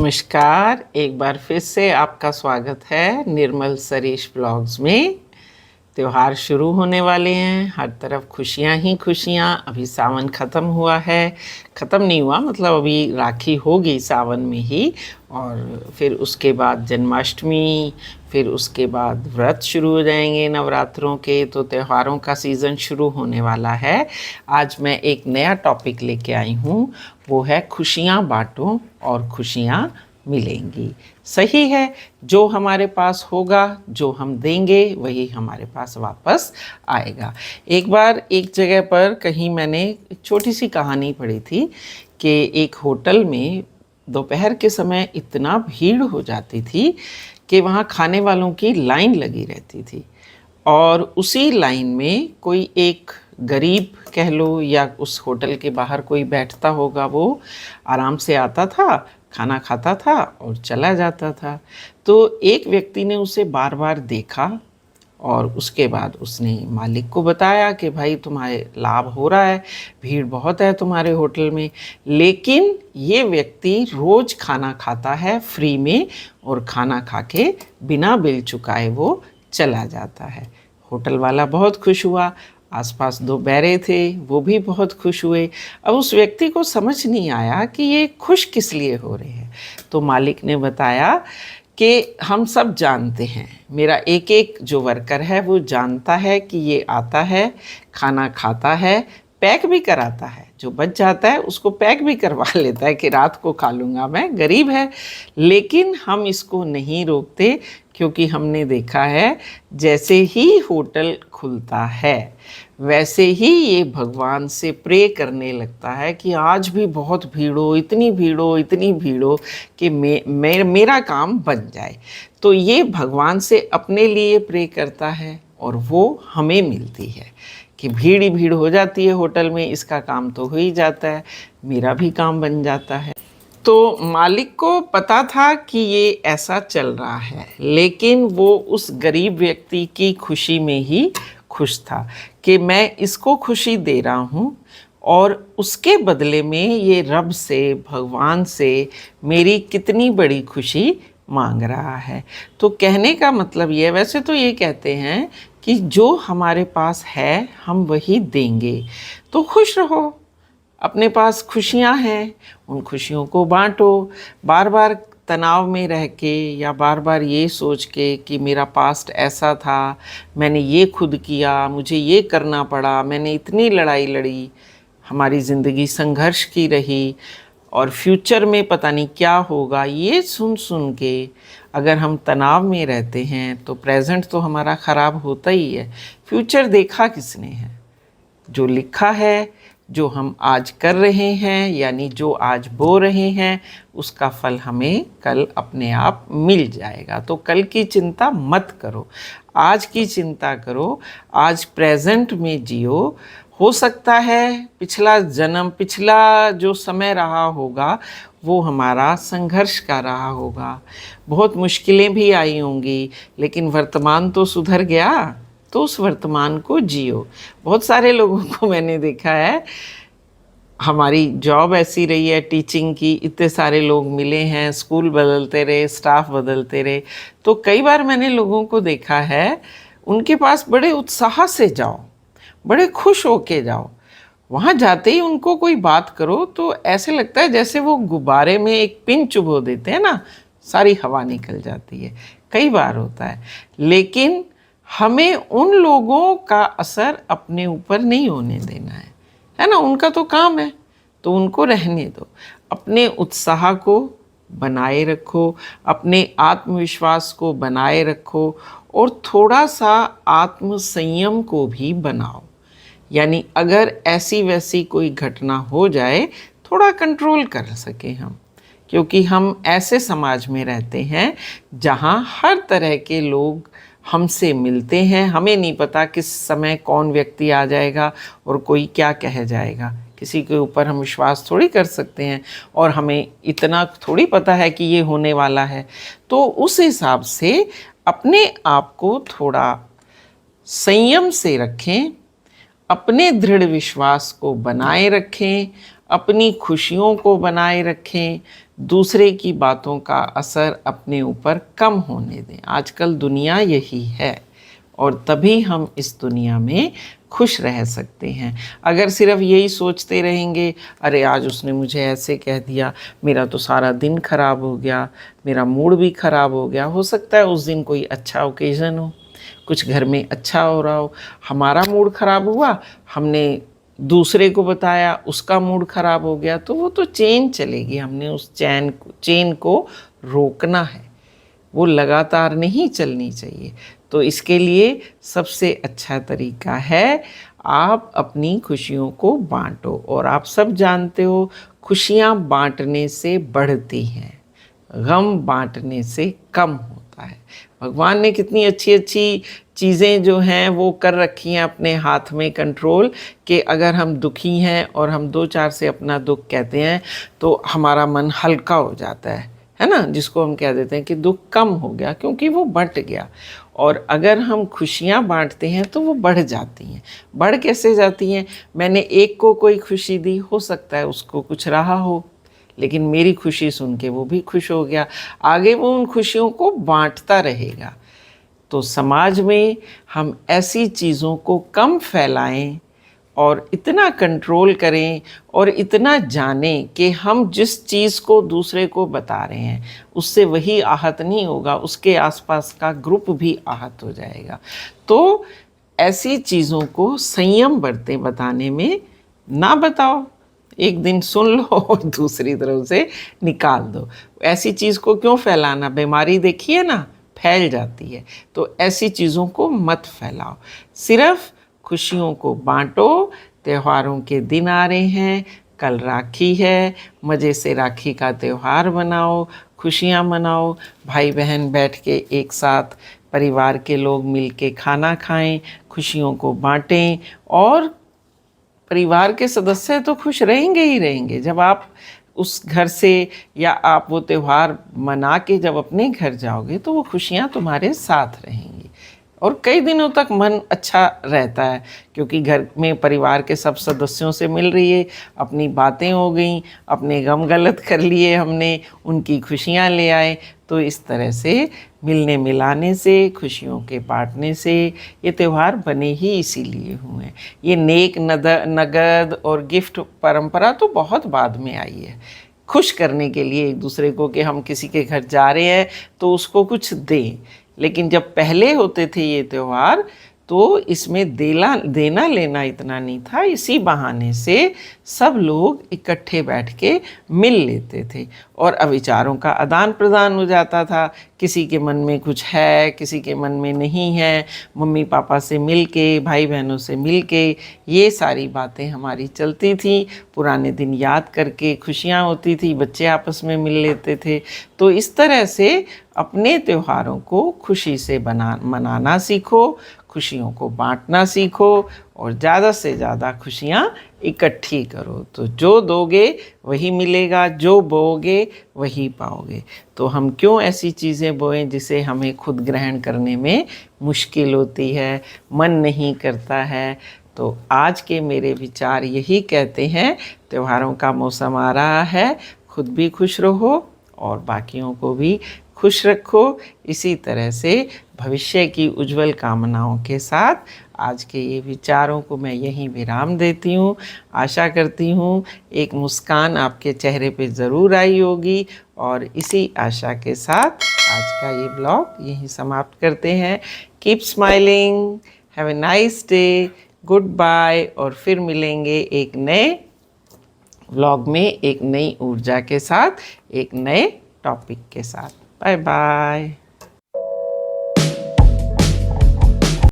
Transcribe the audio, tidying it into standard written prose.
नमस्कार, एक बार फिर से आपका स्वागत है निर्मल सरीश ब्लॉग्स में। त्योहार शुरू होने वाले हैं, हर तरफ खुशियां ही खुशियां। अभी सावन ख़त्म हुआ है, ख़त्म नहीं हुआ मतलब अभी राखी होगी सावन में ही। और फिर उसके बाद जन्माष्टमी, फिर उसके बाद व्रत शुरू हो जाएंगे नवरात्रों के। तो त्योहारों का सीज़न शुरू होने वाला है। आज मैं एक नया टॉपिक लेके आई हूँ, वो है खुशियाँ बांटो और खुशियाँ मिलेंगी। सही है, जो हमारे पास होगा, जो हम देंगे, वही हमारे पास वापस आएगा। एक बार एक जगह पर कहीं मैंने एक छोटी सी कहानी पढ़ी थी कि एक होटल में दोपहर के समय इतना भीड़ हो जाती थी कि वहाँ खाने वालों की लाइन लगी रहती थी। और उसी लाइन में कोई एक गरीब कह लो, या उस होटल के बाहर कोई बैठता होगा, वो आराम से आता था, खाना खाता था और चला जाता था। तो एक व्यक्ति ने उसे बार बार देखा और उसके बाद उसने मालिक को बताया कि भाई तुम्हारे लाभ हो रहा है, भीड़ बहुत है तुम्हारे होटल में, लेकिन ये व्यक्ति रोज़ खाना खाता है फ्री में और खाना खा के बिना बिल चुकाए वो चला जाता है। होटल वाला बहुत खुश हुआ, आसपास दो बैरे थे वो भी बहुत खुश हुए। अब उस व्यक्ति को समझ नहीं आया कि ये खुश किस लिए हो रहे हैं। तो मालिक ने बताया कि हम सब जानते हैं, मेरा एक एक जो वर्कर है वो जानता है कि ये आता है, खाना खाता है, पैक भी कराता है, जो बच जाता है उसको पैक भी करवा लेता है कि रात को खा लूँगा मैं, गरीब है। लेकिन हम इसको नहीं रोकते, क्योंकि हमने देखा है जैसे ही होटल खुलता है वैसे ही ये भगवान से प्रे करने लगता है कि आज भी बहुत भीड़ हो, इतनी भीड़ हो, इतनी भीड़ हो कि मेरा काम बन जाए। तो ये भगवान से अपने लिए प्रे करता है और वो हमें मिलती है कि भीड़ ही भीड़ हो जाती है होटल में, इसका काम तो हो ही जाता है, मेरा भी काम बन जाता है। तो मालिक को पता था कि ये ऐसा चल रहा है, लेकिन वो उस गरीब व्यक्ति की खुशी में ही खुश था कि मैं इसको खुशी दे रहा हूँ और उसके बदले में ये रब से, भगवान से मेरी कितनी बड़ी खुशी मांग रहा है। तो कहने का मतलब ये, वैसे तो ये कहते हैं कि जो हमारे पास है हम वही देंगे। तो खुश रहो, अपने पास खुशियाँ हैं, उन खुशियों को बांटो। बार बार तनाव में रह के या बार बार ये सोच के कि मेरा पास्ट ऐसा था, मैंने ये खुद किया, मुझे ये करना पड़ा, मैंने इतनी लड़ाई लड़ी, हमारी ज़िंदगी संघर्ष की रही और फ्यूचर में पता नहीं क्या होगा, ये सुन सुन के अगर हम तनाव में रहते हैं तो प्रेजेंट तो हमारा ख़राब होता ही है। फ्यूचर देखा किसने है? जो लिखा है, जो हम आज कर रहे हैं, यानी जो आज बो रहे हैं, उसका फल हमें कल अपने आप मिल जाएगा। तो कल की चिंता मत करो, आज की चिंता करो, आज प्रेजेंट में जियो। हो सकता है पिछला जन्म, पिछला जो समय रहा होगा वो हमारा संघर्ष का रहा होगा, बहुत मुश्किलें भी आई होंगी, लेकिन वर्तमान तो सुधर गया, तो उस वर्तमान को जियो। बहुत सारे लोगों को मैंने देखा है, हमारी जॉब ऐसी रही है टीचिंग की, इतने सारे लोग मिले हैं, स्कूल बदलते रहे, स्टाफ बदलते रहे, तो कई बार मैंने लोगों को देखा है उनके पास बड़े उत्साह से जाओ, बड़े खुश होके जाओ, वहाँ जाते ही उनको कोई बात करो तो ऐसे लगता है जैसे वो गुब्बारे में एक पिन चुभो देते हैं ना, सारी हवा निकल जाती है। कई बार होता है, लेकिन हमें उन लोगों का असर अपने ऊपर नहीं होने देना है ना। उनका तो काम है, तो उनको रहने दो। अपने उत्साह को बनाए रखो, अपने आत्मविश्वास को बनाए रखो और थोड़ा सा आत्म संयम को भी बनाओ। यानी अगर ऐसी वैसी कोई घटना हो जाए, थोड़ा कंट्रोल कर सकें हम, क्योंकि हम ऐसे समाज में रहते हैं जहाँ हर तरह के लोग हमसे मिलते हैं। हमें नहीं पता किस समय कौन व्यक्ति आ जाएगा और कोई क्या कह जाएगा। किसी के ऊपर हम विश्वास थोड़ी कर सकते हैं और हमें इतना थोड़ी पता है कि ये होने वाला है। तो उस हिसाब से अपने आप को थोड़ा संयम से रखें, अपने दृढ़ विश्वास को बनाए रखें, अपनी खुशियों को बनाए रखें, दूसरे की बातों का असर अपने ऊपर कम होने दें। आजकल दुनिया यही है और तभी हम इस दुनिया में खुश रह सकते हैं। अगर सिर्फ यही सोचते रहेंगे, अरे आज उसने मुझे ऐसे कह दिया, मेरा तो सारा दिन खराब हो गया, मेरा मूड भी खराब हो गया। हो सकता है उस दिन कोई अच्छा ओकेज़न हो, कुछ घर में अच्छा हो रहा हो, हमारा मूड खराब हुआ, हमने दूसरे को बताया, उसका मूड खराब हो गया, तो वो तो चेन चलेगी। हमने उस चेन को रोकना है, वो लगातार नहीं चलनी चाहिए। तो इसके लिए सबसे अच्छा तरीका है आप अपनी खुशियों को बांटो। और आप सब जानते हो, खुशियाँ बांटने से बढ़ती हैं, गम बांटने से कम होता है। भगवान ने कितनी अच्छी अच्छी चीज़ें जो हैं वो कर रखी हैं अपने हाथ में कंट्रोल, कि अगर हम दुखी हैं और हम दो चार से अपना दुख कहते हैं तो हमारा मन हल्का हो जाता है ना, जिसको हम कह देते हैं कि दुख कम हो गया, क्योंकि वो बंट गया। और अगर हम खुशियाँ बांटते हैं तो वो बढ़ जाती हैं। बढ़ कैसे जाती हैं? मैंने एक को कोई खुशी दी, हो सकता है उसको कुछ रहा हो, लेकिन मेरी खुशी सुन के वो भी खुश हो गया, आगे वो उन खुशियों को बांटता रहेगा। तो समाज में हम ऐसी चीज़ों को कम फैलाएं और इतना कंट्रोल करें और इतना जानें कि हम जिस चीज़ को दूसरे को बता रहे हैं उससे वही आहत नहीं होगा, उसके आसपास का ग्रुप भी आहत हो जाएगा। तो ऐसी चीज़ों को संयम बरतें, बताने में ना बताओ, एक दिन सुन लो और दूसरी तरफ से निकाल दो। ऐसी चीज़ को क्यों फैलाना? बीमारी देखिए ना, फैल जाती है। तो ऐसी चीज़ों को मत फैलाओ, सिर्फ खुशियों को बांटो। त्योहारों के दिन आ रहे हैं, कल राखी है, मज़े से राखी का त्यौहार मनाओ, खुशियाँ मनाओ, भाई बहन बैठ के एक साथ परिवार के लोग मिल के खाना खाएं, खुशियों को बांटें। और परिवार के सदस्य तो खुश रहेंगे ही रहेंगे जब आप उस घर से या आप वो त्यौहार मना के जब अपने घर जाओगे, तो वो खुशियाँ तुम्हारे साथ रहेंगी और कई दिनों तक मन अच्छा रहता है, क्योंकि घर में परिवार के सब सदस्यों से मिल रही है, अपनी बातें हो गई, अपने गम गलत कर लिए हमने, उनकी खुशियाँ ले आए। तो इस तरह से मिलने मिलाने से, खुशियों के बांटने से ये त्यौहार बने ही इसीलिए हुए हैं। ये नेक नगद और गिफ्ट परंपरा तो बहुत बाद में आई है, खुश करने के लिए एक दूसरे को, कि हम किसी के घर जा रहे हैं तो उसको कुछ दें। लेकिन जब पहले होते थे ये त्यौहार, तो इसमें देना लेना इतना नहीं था, इसी बहाने से सब लोग इकट्ठे बैठ के मिल लेते थे और विचारों का आदान प्रदान हो जाता था। किसी के मन में कुछ है, किसी के मन में नहीं है, मम्मी पापा से मिल के, भाई बहनों से मिल के ये सारी बातें हमारी चलती थी। पुराने दिन याद करके खुशियाँ होती थी, बच्चे आपस में मिल लेते थे। तो इस तरह से अपने त्योहारों को खुशी से मनाना सीखो, खुशियों को बांटना सीखो और ज़्यादा से ज़्यादा खुशियाँ इकट्ठी करो। तो जो दोगे वही मिलेगा, जो बोओगे वही पाओगे। तो हम क्यों ऐसी चीज़ें बोएं जिसे हमें खुद ग्रहण करने में मुश्किल होती है, मन नहीं करता है। तो आज के मेरे विचार यही कहते हैं, त्योहारों का मौसम आ रहा है, खुद भी खुश रहो और बाकियों को भी खुश रखो। इसी तरह से भविष्य की उज्जवल कामनाओं के साथ आज के ये विचारों को मैं यहीं विराम देती हूँ। आशा करती हूँ एक मुस्कान आपके चेहरे पे ज़रूर आई होगी और इसी आशा के साथ आज का ये ब्लॉग यहीं समाप्त करते हैं। Keep smiling, have a nice day, good bye. और फिर मिलेंगे एक नए व्लॉग में, एक नई ऊर्जा के साथ, एक नए टॉपिक के साथ। Bye bye.